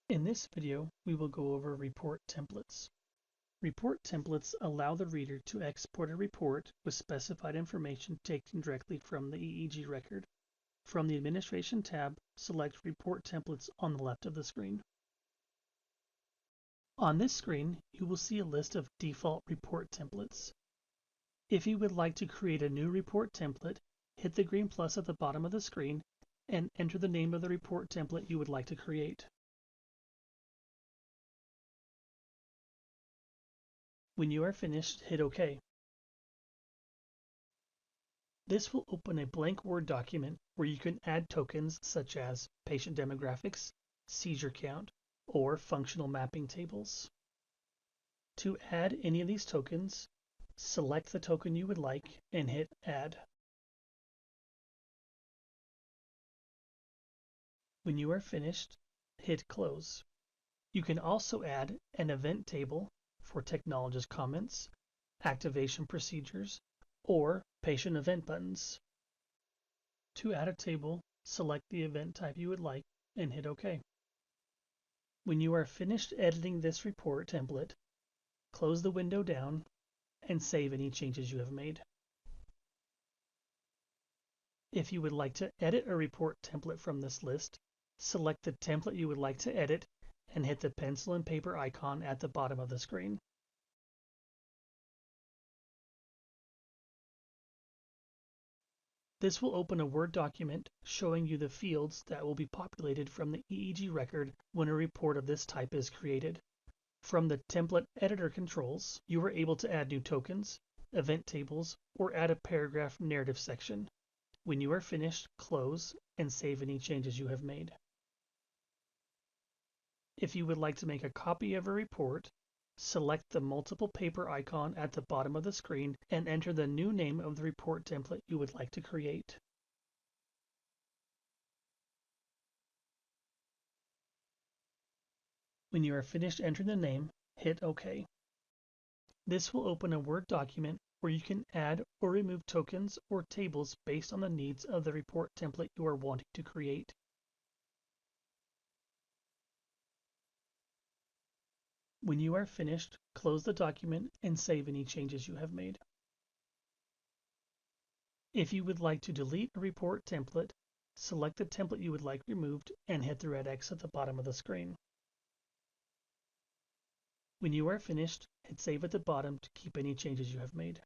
In this video, we will go over report templates. Report templates allow the reader to export a report with specified information taken directly from the EEG record. From the Administration tab, select Report Templates on the left of the screen. On this screen, you will see a list of default report templates. If you would like to create a new report template, hit the green plus at the bottom of the screen and enter the name of the report template you would like to create. When you are finished, hit OK. This will open a blank Word document where you can add tokens such as patient demographics, seizure count, or functional mapping tables. To add any of these tokens, select the token you would like and hit Add. When you are finished, hit Close. You can also add an event table for technologist comments, activation procedures, or patient event buttons. To add a table, select the event type you would like and hit OK. When you are finished editing this report template, close the window down and save any changes you have made. If you would like to edit a report template from this list, select the template you would like to edit and hit the pencil and paper icon at the bottom of the screen. This will open a Word document showing you the fields that will be populated from the EEG record when a report of this type is created. From the template editor controls, you are able to add new tokens, event tables, or add a paragraph narrative section. When you are finished, close and save any changes you have made. If you would like to make a copy of a report, select the multiple paper icon at the bottom of the screen and enter the new name of the report template you would like to create. When you are finished entering the name, hit OK. This will open a Word document where you can add or remove tokens or tables based on the needs of the report template you are wanting to create. When you are finished, close the document and save any changes you have made. If you would like to delete a report template, select the template you would like removed and hit the red X at the bottom of the screen. When you are finished, hit Save at the bottom to keep any changes you have made.